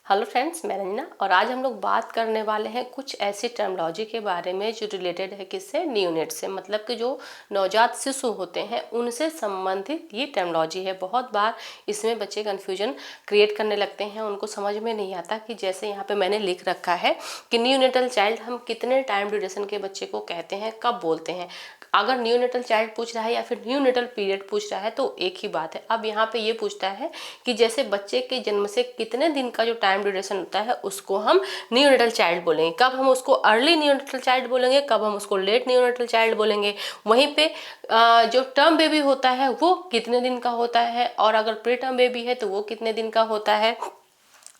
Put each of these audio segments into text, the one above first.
Hello friends, मैं रंजना और आज हम लोग बात करने वाले हैं कुछ ऐसी टर्मिनोलॉजी के बारे में जो रिलेटेड है किससे, न्यूनेट से। मतलब कि जो नवजात शिशु होते हैं उनसे संबंधित ये टर्मिनोलॉजी है। बहुत बार इसमें बच्चे कन्फ्यूजन क्रिएट करने लगते हैं, उनको समझ में नहीं आता कि जैसे यहाँ पे मैंने लिख रखा है कि न्यूनेटल चाइल्ड हम कितने टाइम ड्यूरेशन के बच्चे को कहते हैं, कब बोलते हैं। अगर न्यूनेटल चाइल्ड पूछ रहा है या फिर न्यूनेटल पीरियड पूछ रहा है तो एक ही बात है। अब यहाँ पे ये पूछता है कि जैसे बच्चे के जन्म से कितने दिन का जो टाइम ड्यूरेशन होता है उसको हम न्यूनेटल चाइल्ड बोलेंगे। कब हम उसको अर्ली न्यूनेटल चाइल्ड बोलेंगे, कब हम उसको लेट न्यूनेटल चाइल्ड बोलेंगे। वहीं पे जो टर्म बेबी होता है वो कितने दिन का होता है, और अगर प्री टर्म बेबी है तो वो कितने दिन का होता है,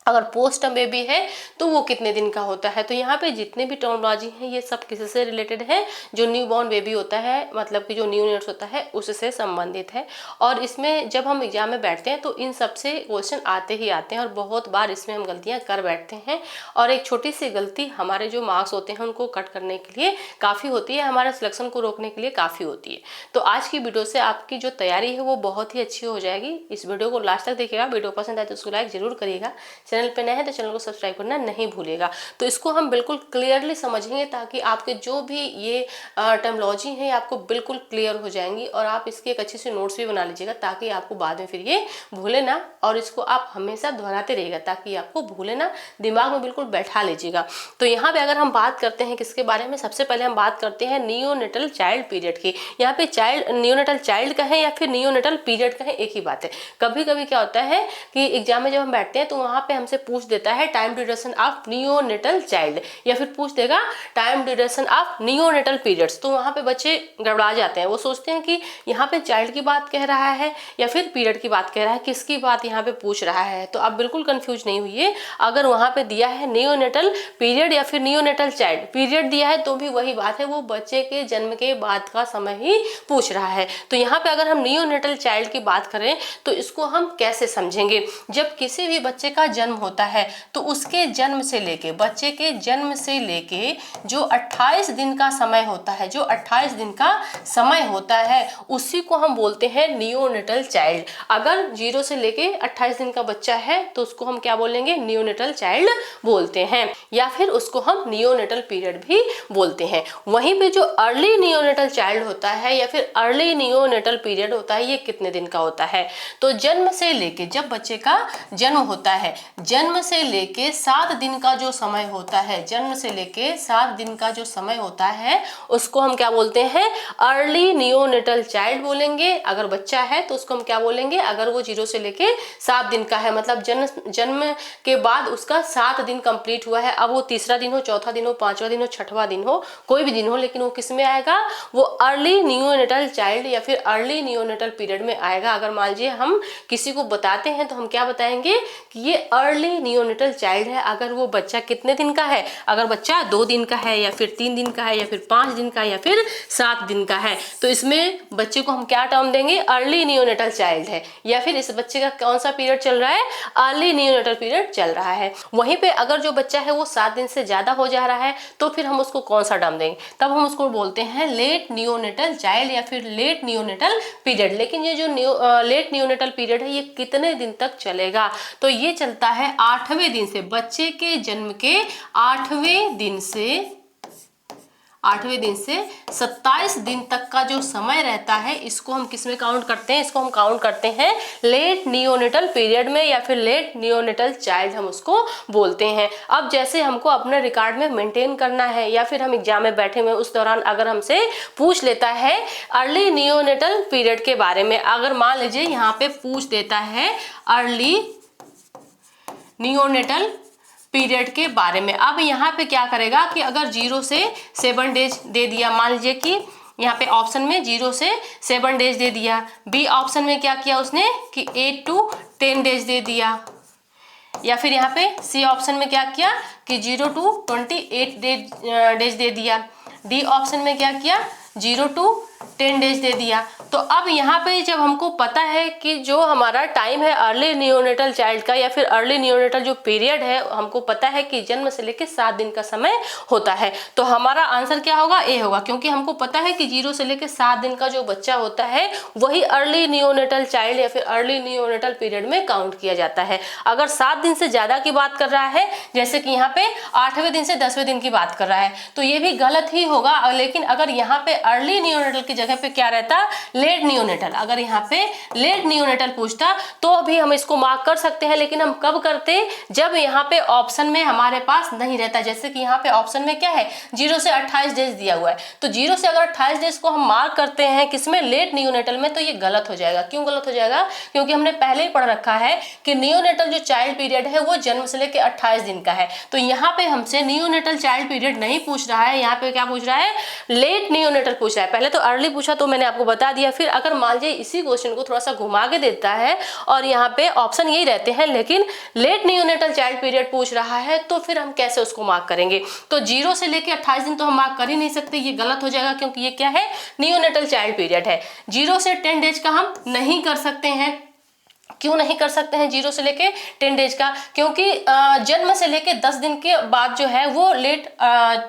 अगर पोस्ट टर्म बेबी है तो वो कितने दिन का होता है। तो यहाँ पे जितने भी टर्मिनोलॉजी हैं ये सब किससे रिलेटेड है, जो न्यू बॉर्न बेबी होता है, मतलब कि जो न्यूनेट्स होता है उससे संबंधित है। और इसमें जब हम एग्जाम में बैठते हैं तो इन सब से क्वेश्चन आते ही आते हैं और बहुत बार इसमें हम गलतियाँ कर बैठते हैं। और एक छोटी सी गलती हमारे जो मार्क्स होते हैं उनको कट करने के लिए काफ़ी होती है, हमारे सिलेक्शन को रोकने के लिए काफ़ी होती है। तो आज की वीडियो से आपकी जो तैयारी है वो बहुत ही अच्छी हो जाएगी। इस वीडियो को लास्ट तक देखिएगा, वीडियो पसंद आए तो उसको लाइक जरूर करिएगा, चैनल पे नए हैं तो चैनल को सब्सक्राइब करना नहीं भूलिएगा। तो इसको हम बिल्कुल क्लियरली समझेंगे ताकि आपके जो भी ये टर्मिनोलॉजी है आपको बिल्कुल क्लियर हो जाएंगी, और आप इसकी एक अच्छी सी नोट्स भी बना लीजिएगा ताकि आपको बाद में फिर ये भूले ना, और इसको आप हमेशा दोहराते रहिएगा ताकि आपको भूले ना, दिमाग में बिल्कुल बैठा लीजिएगा। तो यहाँ पे अगर हम बात करते हैं किसके बारे में, सबसे पहले हम बात करते हैं नियोनेटल चाइल्ड पीरियड की। यहाँ पे चाइल्ड नियोनेटल चाइल्ड कहें या फिर नियोनेटल पीरियड कहें एक ही बात है। कभी कभी क्या होता है कि एग्जाम में जब हम बैठते हैं तो वहाँ पे हमसे पूछ देता है time duration of neonatal child, या फिर पूछ देगा time duration of neonatal periods. तो वहाँ पे बच्चे गड़बड़ा जाते हैं, वो सोचते हैं कि यहाँ पे चाइल्ड की बात कह रहा है या फिर पीरियड की बात कह रहा है, किसकी बात यहाँ पे पूछ रहा है। तो आप बिल्कुल कंफ्यूज नहीं हुई। अगर वहाँ पे दिया है नियोनेटल पीरियड या फिर नियोनेटल चाइल्ड, पीरियड दिया है तो भी वही बात है, वो बच्चे के जन्म के बाद का समय ही पूछ रहा है। तो यहाँ पे अगर हम नियोनेटल चाइल्ड की बात करें तो इसको हम कैसे समझेंगे। जब किसी भी बच्चे का जन्म होता है तो उसके जन्म से लेके, बच्चे के जन्म से लेके जो 28 दिन का समय होता है, जो 28 दिन का समय होता है उसी को हम बोलते हैं नियोनेटल चाइल्ड। अगर 0 से लेके 28 दिन का बच्चा है तो उसको हम क्या बोलेंगे, नियोनेटल चाइल्ड बोलते हैं, या फिर उसको हम नियोनेटल पीरियड भी बोलते हैं। वहीं पे जो अर्ली नियोनेटल चाइल्ड होता है या फिर अर्ली नियोनेटल पीरियड होता है, ये कितने दिन का होता है। तो जन्म से लेके, जब बच्चे का जन्म होता है, जन्म से लेके 7 दिन का जो समय होता है, जन्म से लेके 7 दिन का जो समय होता है उसको हम क्या बोलते हैं, अर्ली नियोनेटल चाइल्ड बोलेंगे। अगर बच्चा है तो उसको हम क्या बोलेंगे, अगर वो 0 से लेके 7 दिन का है, मतलब जन्म के बाद उसका 7 दिन कंप्लीट हुआ है। अब वो तीसरा दिन हो, चौथा दिन हो, 5वां दिन हो, 6वां दिन हो, कोई भी दिन हो, लेकिन वो किस में आएगा, वो अर्ली नियोनेटल चाइल्ड या फिर अर्ली नियोनेटल पीरियड में आएगा। अगर मान लीजिए हम किसी को बताते हैं तो हम क्या बताएंगे कि ये अर्ली नियोनेटल चाइल्ड है। अगर वो बच्चा कितने दिन का है, अगर बच्चा 2 दिन का है या फिर 3 दिन का है या फिर 5 दिन का है या फिर 7 दिन का है, तो इसमें बच्चे को हम क्या टर्म देंगे, अर्ली नियोनेटल चाइल्ड है, या फिर इस बच्चे का कौन सा पीरियड चल रहा है, अर्ली नियोनेटल पीरियड चल रहा है। वहीं पे अगर जो बच्चा है वो 7 दिन से ज्यादा हो जा रहा है तो फिर हम उसको कौन सा टर्म देंगे, तब हम उसको बोलते हैं लेट नियोनेटल चाइल्ड या फिर लेट नियोनेटल पीरियड। लेकिन ये जो लेट नियोनेटल पीरियड है ये कितने दिन तक चलेगा, तो ये चलता है 8वें दिन से, बच्चे के जन्म के 8वें दिन से 27 दिन तक का जो समय रहता है, इसको हम किस में काउंट करते हैं, इसको हम काउंट करते हैं लेट नियोनेटल पीरियड में, या फिर लेट नियोनेटल चाइल्ड हम उसको बोलते हैं। अब जैसे हमको अपने रिकॉर्ड में मेंटेन करना है या फिर हम एग्जाम में बैठे हुए उस दौरान अगर हमसे पूछ लेता है अर्ली नियोनेटल पीरियड के बारे में, अगर मान लीजिए यहाँ पे पूछ देता है अर्ली नियोनेटल पीरियड के बारे में, अब यहाँ पे क्या करेगा कि अगर 0 से 7 डेज दे दिया, मान लीजिए कि यहाँ पे ऑप्शन में 0 से 7 डेज दे दिया, बी ऑप्शन में क्या किया उसने कि 8 to 10 डेज दे दिया, या फिर यहाँ पे सी ऑप्शन में क्या किया कि 0 to 28 डेज दे दिया, डी ऑप्शन में क्या किया 0 to 10 डेज दे दिया। तो अब यहाँ पे जब हमको पता है कि जो हमारा टाइम है अर्ली नियोनेटल चाइल्ड का या फिर अर्ली नियोनेटल जो पीरियड है, हमको पता है कि जन्म से लेकर 7 दिन का समय होता है, तो हमारा आंसर क्या होगा? ए होगा, क्योंकि हमको पता है कि 0 से लेकर 7 दिन का जो बच्चा होता है वही अर्ली नियोनेटल चाइल्ड या फिर अर्ली नियोनेटल पीरियड में काउंट किया जाता है। अगर 7 दिन से ज्यादा की बात कर रहा है, जैसे कि यहाँ पे 8वें दिन से 10वें दिन की बात कर रहा है, तो ये भी गलत ही होगा। लेकिन अगर यहाँ पे अर्ली नियोनेटल की जगह पे क्या रहता? Late neonatal. अगर यहाँ पे लेट नियोनेटल पूछता तो भी हम इसको मार्क कर सकते हैं, लेकिन हम कब करते? जब यहाँ पे ऑप्शन में हमारे पास नहीं रहता। जैसे कि यहाँ पे ऑप्शन में क्या है? 0 से 28 डेज दिया हुआ है, तो 0 से अगर 28 डेज को हम मार्क करते हैं किसमें? लेट नियोनेटल में, तो ये गलत हो जाएगा। क्यों गलत हो जाएगा? क्योंकि हमने पहले ही पढ़ रखा है कि नियोनेटल जो चाइल्ड पीरियड है वो जन्म से लेकर 28 दिन का है। तो यहाँ पे हमसे नियोनेटल चाइल्ड पीरियड नहीं पूछ रहा है, यहाँ पे क्या पूछ रहा है? लेट नियोनेटल पूछ रहा है। पहले तो अर्ली पूछा तो मैंने आपको बता दिया। फिर अगर मान लीजिए इसी क्वेश्चन को थोड़ा सा घुमा के देता है और यहाँ पे ऑप्शन यही रहते हैं लेकिन लेट नियोनेटल चाइल्ड पीरियड पूछ रहा है, तो फिर हम कैसे उसको मार्क करेंगे? तो 0 से लेके 28 दिन तो हम मार्क कर ही नहीं सकते, ये गलत हो जाएगा, क्योंकि ये क्या है? नियोनेटल चाइल्ड पीरियड है। 0 से 10 डेज का हम नहीं कर सकते हैं। क्यों नहीं कर सकते हैं 0 से लेके 10 डेज का? क्योंकि जन्म से लेके 10 दिन के बाद जो है वो लेट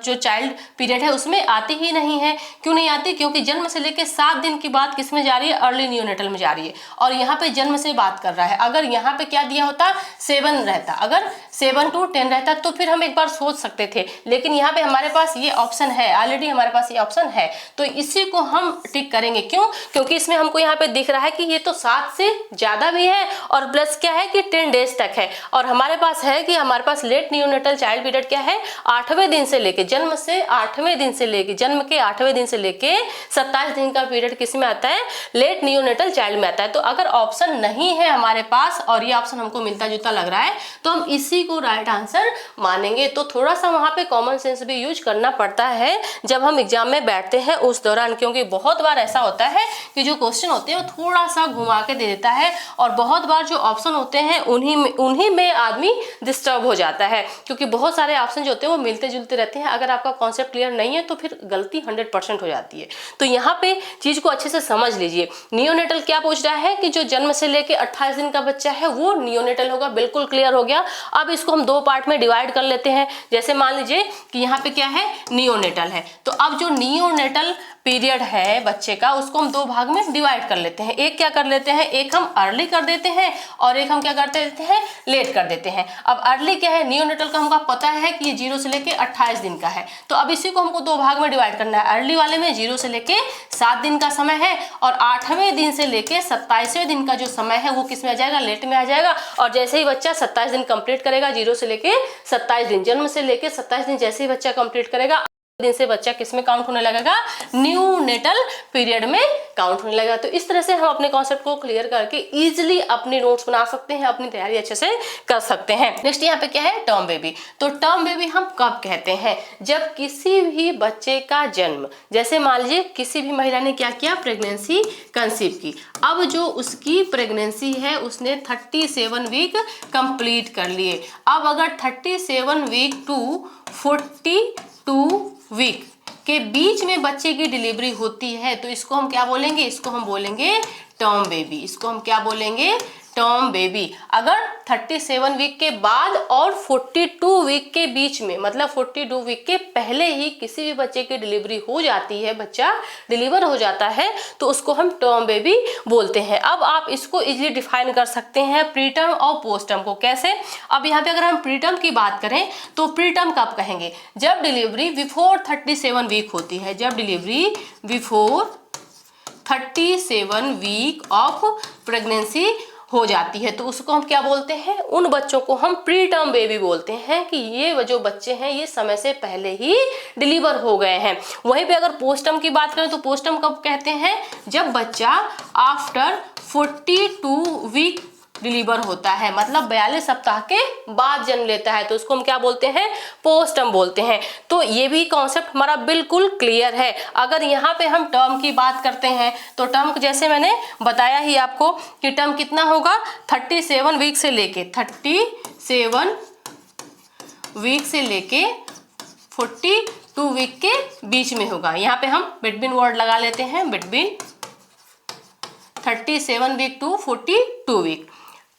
जो चाइल्ड पीरियड है उसमें आती ही नहीं है। क्यों नहीं आती? क्योंकि जन्म से लेके 7 दिन की बात किस में जा रही है? अर्ली नियोनेटल में जा रही है, और यहाँ पे जन्म से बात कर रहा है। अगर यहाँ पे क्या दिया होता? 7 रहता, अगर 7 to 10 रहता तो फिर हम एक बार सोच सकते थे, लेकिन यहाँ पे हमारे पास ये ऑप्शन है, ऑलरेडी हमारे पास ये ऑप्शन है, तो इसी को हम टिक करेंगे। क्यों? क्योंकि इसमें हमको यहाँ पे दिख रहा है कि ये तो 7 से ज्यादा भी है और प्लस क्या है कि 10 डेज तक है, और हमारे पास है कि हमारे पास लेट नियोनेटल चाइल्ड पीरियड क्या है? 8वें दिन से लेके जन्म से 8वें दिन से लेके जन्म के 8वें दिन से लेके 27 दिन का पीरियड किस में आता है? लेट नियोनेटल चाइल्ड में आता है। तो अगर ऑप्शन नहीं है हमारे पास और ये ऑप्शन हमको मिलता जुलता लग रहा है तो हम इसी को राइट आंसर मानेंगे। तो थोड़ा सा वहां पे कॉमन सेंस भी यूज करना पड़ता है जब हम एग्जाम में बैठते हैं उस दौरान, क्योंकि बहुत बार ऐसा होता है कि जो क्वेश्चन होते हैं वो थोड़ा सा घुमा के दे देता है और बहुत बार जो ऑप्शन होते हैं उन्हीं में आदमी डिस्टर्ब हो जाता है, क्योंकि बहुत सारे ऑप्शन जो होते हैं वो मिलते जुलते रहते हैं। अगर आपका कॉन्सेप्ट क्लियर नहीं है तो फिर गलती 100% हो जाती है। तो यहाँ पे चीज को अच्छे से समझ लीजिए। नियोनेटल क्या पूछ रहा है कि जो जन्म से लेके 28 दिन का बच्चा है वो नियोनेटल होगा। बिल्कुल क्लियर हो गया। अब इसको हम 2 पार्ट में डिवाइड कर लेते हैं। जैसे मान लीजिए कि यहाँ पे क्या है? नियोनेटल है, तो अब जो नियोनेटल पीरियड है बच्चे का उसको हम 2 भाग में डिवाइड कर लेते हैं। एक क्या कर लेते हैं? एक हम अर्ली कर देते हैं और एक हम क्या करते देते हैं? लेट कर देते हैं। अब अर्ली क्या है? नियोनेटल का हमको पता है कि ये 0 से लेके 28 दिन का है, तो अब इसी को हमको 2 भाग में डिवाइड करना है। अर्ली वाले में 0 से लेके 7 दिन का समय है और 8वें दिन से लेके 27वें दिन का जो समय है वो किस में आ जाएगा? लेट में आ जाएगा। और जैसे ही बच्चा 27 दिन कंप्लीट करेगा, 0 से लेके 27 दिन, जन्म से लेके 27 दिन जैसे ही बच्चा कंप्लीट करेगा दिन से बच्चा किस में काउंट होने लगेगा? न्यूनेटल पीरियड में काउंट होने लगेगा। तो इस तरह से हम अपने कॉन्सेप्ट को क्लियर करके इजीली अपने नोट्स बना सकते हैं, अपनी तैयारी अच्छे से कर सकते हैं। नेक्स्ट यहाँ पे क्या है? Term baby. तो टर्म बेबी हम कब कहते हैं? जब किसी भी बच्चे का जन्म, जैसे मान लीजिए किसी भी महिला ने क्या किया? प्रेगनेंसी कंसीव की। अब जो उसकी प्रेगनेंसी है उसने 37 वीक कंप्लीट कर लिए। अब अगर 37 वीक टू 42 वीक के बीच में बच्चे की डिलीवरी होती है तो इसको हम क्या बोलेंगे? इसको हम बोलेंगे टर्म बेबी। इसको हम क्या बोलेंगे? Term baby. अगर 37 वीक के बाद और 42 वीक के बीच में, मतलब 42 वीक के पहले ही किसी भी बच्चे की डिलीवरी हो जाती है, बच्चा डिलीवर हो जाता है, तो उसको हम टर्म बेबी बोलते हैं। अब आप इसको इजीली डिफाइन कर सकते हैं प्रीटर्म और पोस्टर्म को। कैसे? अब यहाँ पे अगर हम प्रीटर्म की बात करें तो प्रीटर्म कब कहेंगे? जब डिलीवरी बिफोर 37 वीक होती है। जब delivery before 37 week of pregnancy हो जाती है तो उसको हम क्या बोलते हैं? उन बच्चों को हम प्री टर्म बेबी बोलते हैं कि ये जो बच्चे हैं ये समय से पहले ही डिलीवर हो गए हैं। वहीं पे अगर पोस्टर्म की बात करें तो पोस्टर्म कब कहते हैं? जब बच्चा आफ्टर 42 वीक डिलीवर होता है, मतलब 42 सप्ताह के बाद जन्म लेता है, तो उसको हम क्या बोलते हैं? पोस्टर्म बोलते हैं। तो ये भी कॉन्सेप्ट हमारा बिल्कुल क्लियर है। अगर यहाँ पे हम टर्म की बात करते हैं तो टर्म जैसे मैंने बताया ही आपको कि टर्म कितना होगा? 37 वीक से लेके 37 वीक से लेके 2 वीक के बीच में होगा। यहाँ पे हम बिटवीन वर्ड लगा लेते हैं, बिटवीन 37 वीक टू 42 वीक।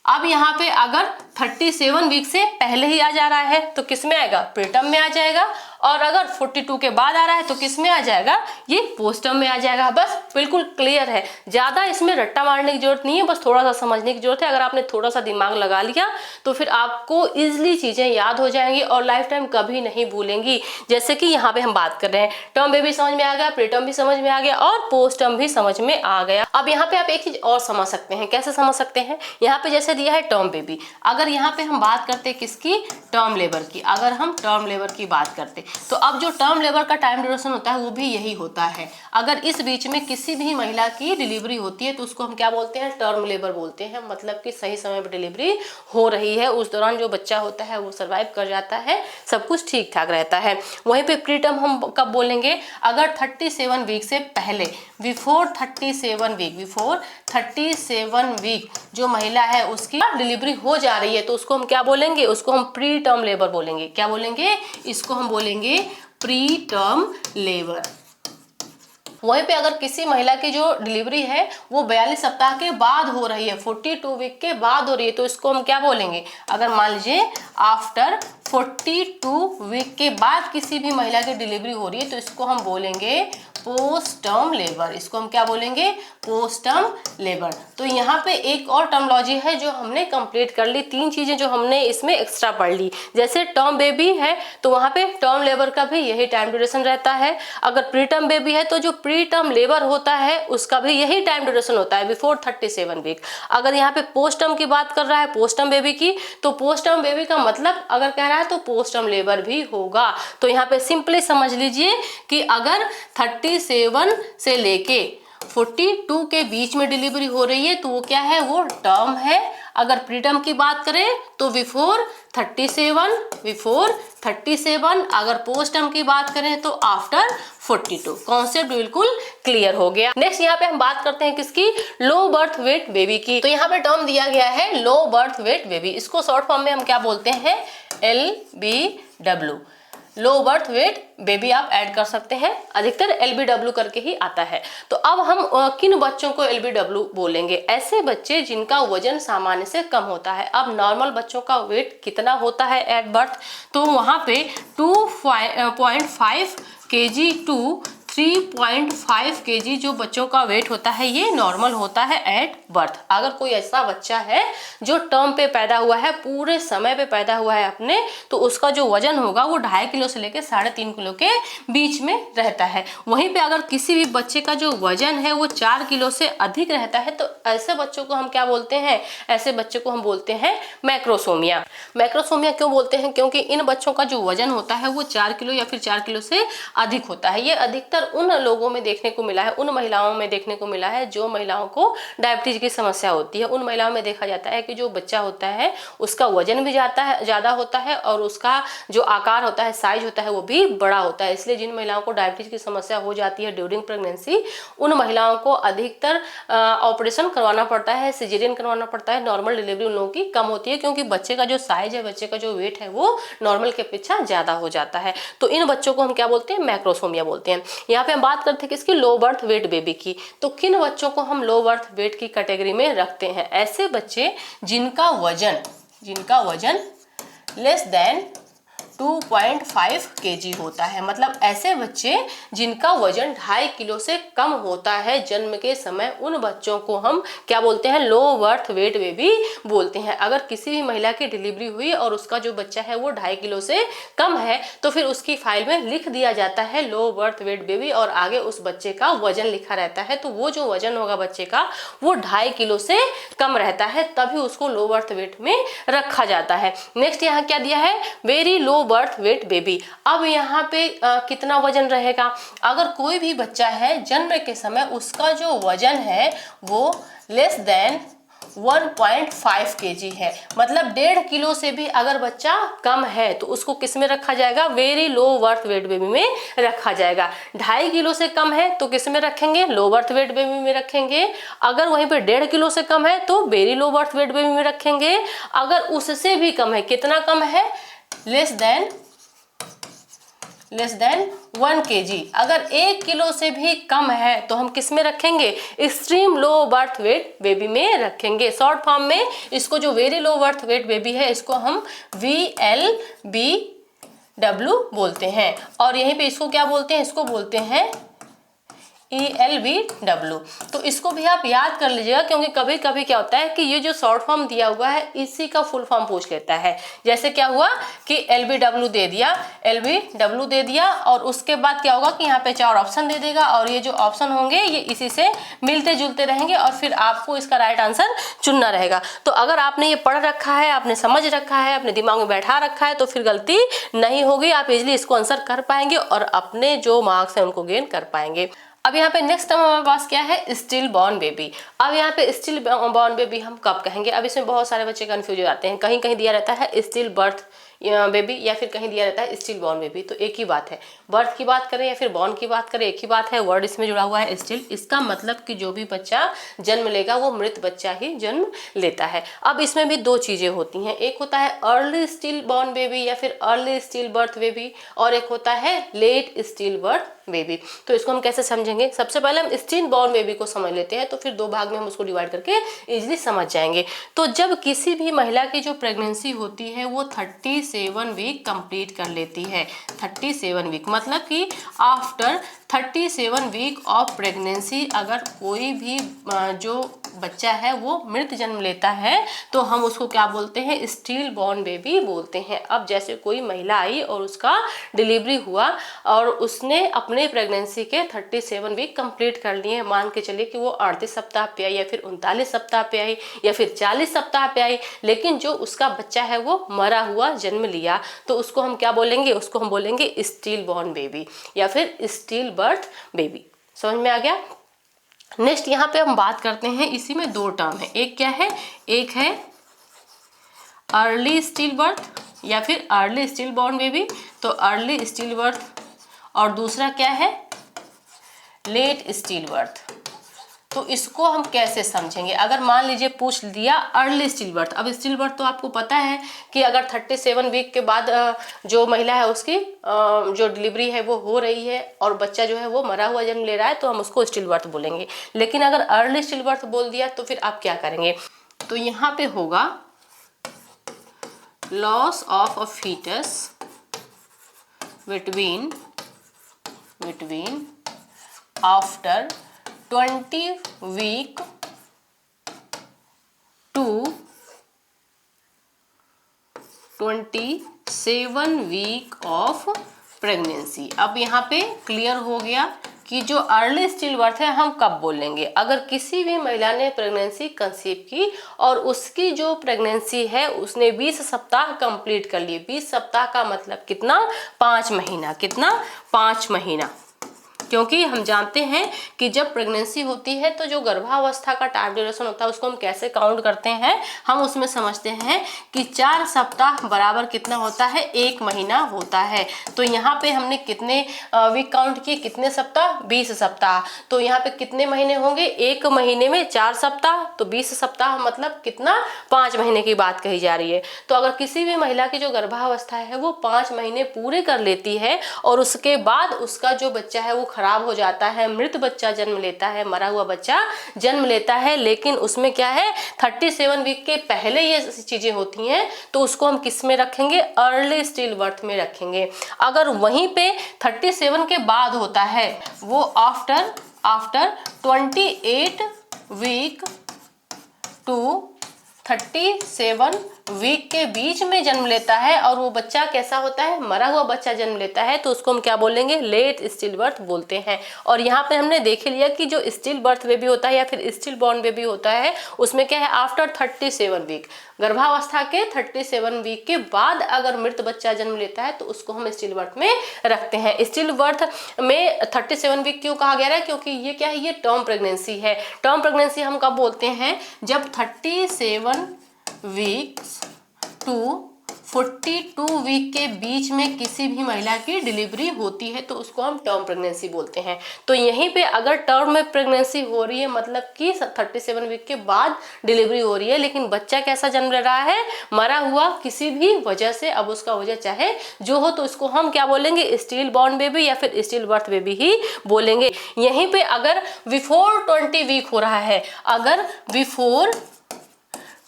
अब यहाँ पे अगर 37 वीक से पहले ही आ जा रहा है तो किस में आएगा, प्रीटर्म में आ जाएगा, और अगर 42 के बाद आ रहा है तो किस में आ जाएगा, ये पोस्टर्म में आ जाएगा। बस बिल्कुल क्लियर है, ज़्यादा इसमें रट्टा मारने की जरूरत नहीं है, बस थोड़ा सा समझने की जरूरत है। अगर आपने थोड़ा सा दिमाग लगा लिया तो फिर आपको इजिली चीज़ें याद हो जाएंगी और लाइफ टाइम कभी नहीं भूलेंगी। जैसे कि यहाँ पे हम बात कर रहे हैं, टर्म बेबी समझ में आ गया, प्रीटर्म भी समझ में आ गया और पोस्टर्म भी समझ में आ गया। अब यहाँ पे आप एक चीज और समझ सकते हैं, कैसे समझ सकते हैं, यहाँ पे जैसे दिया है टर्म बेबी, अगर यहाँ पे हम बात करते किसकी, टर्म लेबर की, अगर हम टर्म लेबर की बात करते तो अब जो टर्म लेबर का टाइम ड्यूरेशन होता है वो भी यही होता है। अगर इस बीच में किसी भी महिला की डिलीवरी होती है तो उसको हम क्या बोलते हैं, टर्म लेबर बोलते हैं, मतलब कि सही समय पर डिलीवरी हो रही है, उस दौरान जो बच्चा होता है वो सर्वाइव कर जाता है, सब कुछ ठीक ठाक रहता है। वहीं पे प्रीटर्म हम कब बोलेंगे, अगर 37 वीक से पहले, बिफोर 37 वीक जो महिला है उसकी डिलीवरी हो जा रही है तो उसको हम क्या बोलेंगे, उसको हम प्री टर्म लेबर बोलेंगे। क्या बोलेंगे, इसको हम बोलेंगे प्री टर्म लेबर। वहीं पे अगर किसी महिला की जो डिलीवरी है वो 42 सप्ताह के बाद हो रही है, 42 वीक के बाद हो रही है, तो इसको हम क्या बोलेंगे, अगर मान लीजिए आफ्टर 42 वीक के बाद किसी भी महिला की डिलीवरी हो रही है तो इसको हम बोलेंगे पोस्ट टर्म लेबर। इसको हम क्या बोलेंगे, पोस्ट टर्म लेबर। तो यहाँ पे एक और टर्मोलॉजी है जो हमने कंप्लीट कर ली, 3 चीजें जो हमने इसमें एक्स्ट्रा पढ़ ली। जैसे टर्म बेबी है तो वहाँ पे टर्म लेबर का भी यही टाइम ड्यूरेशन रहता है, अगर प्री टर्म बेबी है तो जो प्री टर्म लेबर होता है उसका भी यही टाइम ड्यूरेशन होता है, बिफोर 37 वीक। अगर यहाँ पे पोस्ट टर्म की बात कर रहा है, पोस्ट टर्म बेबी की, तो पोस्ट टर्म बेबी का मतलब अगर कह रहा है तो पोस्ट टर्म लेबर भी होगा। तो यहाँ पे सिंपली समझ लीजिए कि अगर 37 से लेके 42 के बीच में डिलीवरी हो रही है तो वो क्या है, वो टर्म है। अगर प्रीटर्म की बात करें तो बिफोर 37, अगर पोस्ट टर्म की बात करें तो आफ्टर 42। कॉन्सेप्ट बिल्कुल क्लियर हो गया। नेक्स्ट यहाँ पे हम बात करते हैं किसकी, लो बर्थ वेट बेबी की। तो यहाँ पे टर्म दिया गया है लो बर्थ वेट बेबी, इसको शॉर्ट फॉर्म में हम क्या बोलते हैं, LBW, low birth weight baby आप ऐड कर सकते हैं, अधिकतर LBW करके ही आता है। तो अब हम किन बच्चों को LBW बोलेंगे, ऐसे बच्चे जिनका वजन सामान्य से कम होता है। अब नॉर्मल बच्चों का वेट कितना होता है एट बर्थ, तो वहाँ पे 2.5 kg टू 3.5 kg जो बच्चों का वेट होता है ये नॉर्मल होता है एट बर्थ। अगर कोई ऐसा बच्चा है जो टर्म पे पैदा हुआ है, पूरे समय पे पैदा हुआ है अपने, तो उसका जो वजन होगा वो 2.5 किलो से लेकर 3.5 किलो के बीच में रहता है। वहीं पे अगर किसी भी बच्चे का जो वजन है वो 4 किलो से अधिक रहता है तो ऐसे बच्चों को हम क्या बोलते हैं, ऐसे बच्चे को हम बोलते हैं मैक्रोसोमिया। मैक्रोसोमिया क्यों बोलते हैं, क्योंकि इन बच्चों का जो वजन होता है वो 4 किलो या फिर 4 किलो से अधिक होता है। ये अधिकतर उन लोगों में देखने को मिला है, उन महिलाओं में देखने को मिला है जो महिलाओं को डायबिटीज की समस्या होती है। उन महिलाओं में देखा जाता है कि जो बच्चा होता है उसका वजन भी ज़्यादा होता है और उसका जो आकार होता है, साइज होता है, वो भी बड़ा होता है। इसलिए जिन महिलाओं को डायबिटीज की समस्या हो जाती है ड्यूरिंग प्रेगनेंसी, उन महिलाओं को अधिकतर ऑपरेशन करवाना पड़ता है, सिजेरियन करवाना पड़ता है। नॉर्मल डिलीवरी उन लोगों की कम होती है क्योंकि बच्चे का जो साइज है, बच्चे का जो वेट है वो नॉर्मल के अपेक्षा ज़्यादा हो जाता है। तो इन बच्चों को हम क्या बोलते हैं, मैक्रोसोमिया बोलते हैं। यहाँ पे हम बात करते हैं किसकी, लो बर्थ वेट बेबी की। तो किन बच्चों को हम लो बर्थ वेट की कैटेगरी में रखते हैं, ऐसे बच्चे जिनका वजन लेस देन 2.5 kg होता है। मतलब ऐसे बच्चे जिनका वजन 2.5 किलो से कम होता है जन्म के समय, उन बच्चों को हम क्या बोलते हैं, लो बर्थ वेट बेबी बोलते हैं। अगर किसी भी महिला की डिलीवरी हुई और उसका जो बच्चा है वो 2.5 किलो से कम है तो फिर उसकी फाइल में लिख दिया जाता है लो बर्थ वेट बेबी और आगे उस बच्चे का वजन लिखा रहता है। तो वो जो वजन होगा बच्चे का वो 2.5 किलो से कम रहता है, तभी उसको लो बर्थ वेट में रखा जाता है। नेक्स्ट यहाँ क्या दिया है, very low birth weight baby. अब यहाँ पे कितना वजन रहेगा, अगर कोई भी बच्चा है जन्म के समय उसका जो वजन है वो लेस देन 1.5 kg है, मतलब 1.5 किलो से भी अगर बच्चा कम है तो उसको किस में रखा जाएगा, very low birth weight baby में रखा जाएगा। 2.5 किलो से कम है तो किस में रखेंगे, लो बर्थ वेट बेबी में रखेंगे। अगर वहीं पे 1.5 किलो से कम है तो very low birth weight baby में रखेंगे। अगर उससे भी कम है, कितना कम है, less than less than 1 kg। अगर 1 किलो से भी कम है तो हम किस में रखेंगे? Extreme low birth weight baby में रखेंगे। शॉर्ट फॉर्म में इसको जो very low birth weight baby है इसको हम VLBW बोलते हैं। और यहीं पे इसको क्या बोलते हैं? इसको बोलते हैं ELBW। तो इसको भी आप याद कर लीजिएगा, क्योंकि कभी कभी क्या होता है कि ये जो शॉर्ट फॉर्म दिया हुआ है इसी का फुल फॉर्म पूछ लेता है। जैसे क्या हुआ कि LBW दे दिया, LBW दे दिया, और उसके बाद क्या होगा कि यहाँ पे 4 ऑप्शन दे देगा, और ये जो ऑप्शन होंगे ये इसी से मिलते जुलते रहेंगे, और फिर आपको इसका राइट आंसर चुनना रहेगा। तो अगर आपने ये पढ़ रखा है, आपने समझ रखा है, अपने दिमाग में बैठा रखा है, तो फिर गलती नहीं होगी, आप इजिली इसको आंसर कर पाएंगे और अपने जो मार्क्स हैं उनको गेन कर पाएंगे। अब यहाँ पे नेक्स्ट टर्म हमारे पास क्या है? Still born baby. अब यहाँ पे स्टिल बॉर्न बेबी हम कब कहेंगे? अब इसमें बहुत सारे बच्चे कंफ्यूज हो जाते हैं। कहीं कहीं दिया रहता है स्टिल बर्थ बेबी, या फिर कहीं दिया रहता है स्टिल बॉर्न बेबी। तो एक ही बात है, बर्थ की बात करें या फिर बॉर्न की बात करें, एक ही बात है। वर्ड इसमें जुड़ा हुआ है स्टिल। इसका मतलब कि जो भी बच्चा जन्म लेगा वो मृत बच्चा ही जन्म लेता है। अब इसमें भी 2 चीजें होती हैं, एक होता है अर्ली स्टिल बॉर्न बेबी या फिर अर्ली स्टिल बर्थ बेबी, और एक होता है लेट स्टिल बर्थ बेबी। तो इसको हम कैसे समझेंगे? सबसे पहले हम स्टिल बॉर्न बेबी को समझ लेते हैं, तो फिर 2 भाग में हम उसको डिवाइड करके इजीली समझ जाएंगे। तो जब किसी भी महिला की जो प्रेगनेंसी होती है वो 37 वीक कंप्लीट कर लेती है। 37 वीक मतलब कि आफ्टर 37 वीक ऑफ प्रेगनेंसी अगर कोई भी जो बच्चा है वो मृत जन्म लेता है तो हम उसको क्या बोलते हैं? स्टिल बॉर्न बेबी बोलते हैं। अब जैसे कोई महिला आई और उसका डिलीवरी हुआ और उसने अपने प्रेगनेंसी के 37 वीक कंप्लीट कर लिए, मान के चलिए कि वो 38 सप्ताह पे आई या फिर 39 सप्ताह पे आई या फिर 40 सप्ताह पे आई, लेकिन जो उसका बच्चा है वो मरा हुआ जन्म लिया, तो उसको हम क्या बोलेंगे? उसको हम बोलेंगे स्टिल बॉर्न बेबी या फिर स्टिल बर्थ बेबी। समझ में आ गया? नेक्स्ट यहाँ पे हम बात करते हैं, इसी में 2 टर्म है। एक क्या है? एक है अर्ली स्टिल बर्थ या फिर अर्ली स्टिल बॉर्न बेबी, तो अर्ली स्टिल बर्थ, और दूसरा क्या है? Late still birth. तो इसको हम कैसे समझेंगे? अगर मान लीजिए पूछ दिया अर्ली स्टिल बर्थ। अब स्टिल बर्थ तो आपको पता है कि अगर 37 वीक के बाद जो महिला है उसकी जो डिलीवरी है वो हो रही है और बच्चा जो है वो मरा हुआ जन्म ले रहा है, तो हम उसको स्टिल बर्थ बोलेंगे। लेकिन अगर अर्ली स्टिल बर्थ बोल दिया तो फिर आप क्या करेंगे? तो यहाँ पे होगा loss of a foetus between after 20 week to 27 week of pregnancy. अब यहाँ पे क्लियर हो गया कि जो अर्ली स्टिल बर्थ है हम कब बोलेंगे? अगर किसी भी महिला ने प्रेगनेंसी कंसीव की और उसकी जो प्रेगनेंसी है उसने 20 सप्ताह कंप्लीट कर लिए। 20 सप्ताह का मतलब कितना? 5 महीना। कितना? 5 महीना। क्योंकि हम जानते हैं कि जब प्रेगनेंसी होती है तो जो गर्भावस्था का टाइम ड्यूरेशन होता है उसको हम कैसे काउंट करते हैं? हम उसमें समझते हैं कि 4 सप्ताह बराबर कितना होता है? 1 महीना होता है। तो यहाँ पे हमने कितने वीक काउंट किए? कितने सप्ताह? 20 सप्ताह। तो यहाँ पे कितने महीने होंगे? 1 महीने में 4 सप्ताह, तो 20 सप्ताह मतलब कितना? 5 महीने की बात कही जा रही है। तो अगर किसी भी महिला की जो गर्भावस्था है वो 5 महीने पूरे कर लेती है और उसके बाद उसका जो बच्चा है वो खराब हो जाता है, मृत बच्चा जन्म लेता है, मरा हुआ बच्चा जन्म लेता है, लेकिन उसमें क्या है? 37 वीक के पहले ये चीजें होती हैं, तो उसको हम किस में रखेंगे? अर्ली स्टिल बर्थ में रखेंगे। अगर वहीं पे 37 के बाद होता है वो आफ्टर 28 वीक टू 37 वीक के बीच में जन्म लेता है और वो बच्चा कैसा होता है? मरा हुआ बच्चा जन्म लेता है, तो उसको हम क्या बोलेंगे? लेट स्टिल बर्थ बोलते हैं। और यहाँ पे हमने देख लिया कि जो स्टिल बर्थ बेबी होता है या फिर स्टिल बॉर्न बेबी होता है उसमें क्या है? आफ्टर 37 वीक, गर्भावस्था के 37 वीक के बाद अगर मृत बच्चा जन्म लेता है तो उसको हम स्टिल बर्थ में रखते हैं। स्टिल बर्थ में 37 वीक क्यों कहा गया है? क्योंकि ये क्या है? ये टर्म प्रेगनेंसी है। टर्म प्रेगनेंसी हम कब बोलते हैं? जब 37 वीक्स टू 42 वीक के बीच में किसी भी महिला की डिलीवरी होती है तो उसको हम टर्म प्रेगनेंसी बोलते हैं। तो यहीं पे अगर टर्म में प्रेगनेंसी हो रही है मतलब कि 37 वीक के बाद डिलीवरी हो रही है, लेकिन बच्चा कैसा जन्म ले रहा है, मरा हुआ किसी भी वजह से, अब उसका वजह चाहे जो हो, तो इसको हम क्या बोलेंगे, स्टिल बॉर्न बेबी या फिर स्टिल बर्थ बेबी ही बोलेंगे। यहीं पे अगर बिफोर 20 वीक हो रहा है, अगर बिफोर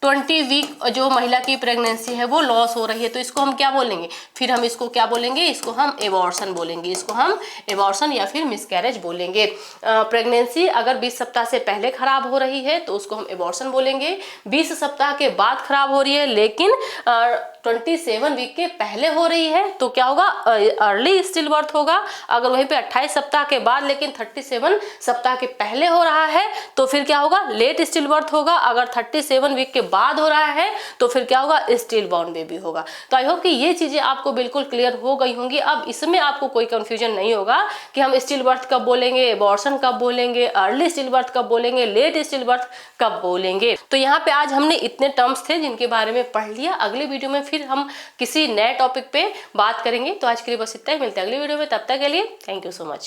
20 वीक जो महिला की प्रेगनेंसी है वो लॉस हो रही है, तो इसको हम क्या बोलेंगे, फिर हम इसको क्या बोलेंगे, इसको हम एबॉर्शन बोलेंगे, इसको हम एबॉर्शन या फिर मिसकैरेज बोलेंगे। प्रेगनेंसी अगर 20 सप्ताह से पहले खराब हो रही है तो उसको हम एबॉर्शन बोलेंगे। 20 सप्ताह के बाद खराब हो रही है लेकिन 27 वीक के पहले हो रही है तो क्या होगा, अर्ली स्टिल बर्थ होगा। अगर वहीं पे 28 सप्ताह के बाद लेकिन 37 सप्ताह के पहले हो रहा है तो फिर क्या होगा, लेट स्टिल बर्थ होगा। अगर 37 वीक के बाद हो रहा है तो फिर क्या होगा, स्टिल बॉर्न बेबी होगा। तो आई होप कि ये चीजें आपको बिल्कुल क्लियर हो गई होंगी। अब इसमें आपको कोई कंफ्यूजन नहीं होगा कि हम स्टिल बर्थ कब बोलेंगे, एबॉर्शन कब बोलेंगे, अर्ली स्टिल बर्थ कब बोलेंगे, लेट स्टिल बर्थ कब बोलेंगे। तो यहाँ पे आज हमने इतने टर्म्स थे जिनके बारे में पढ़ लिया। अगले वीडियो में फिर हम किसी नए टॉपिक पे बात करेंगे। तो आज के लिए बस इतना ही, मिलते हैं अगली वीडियो में, तब तक के लिए थैंक यू सो मच।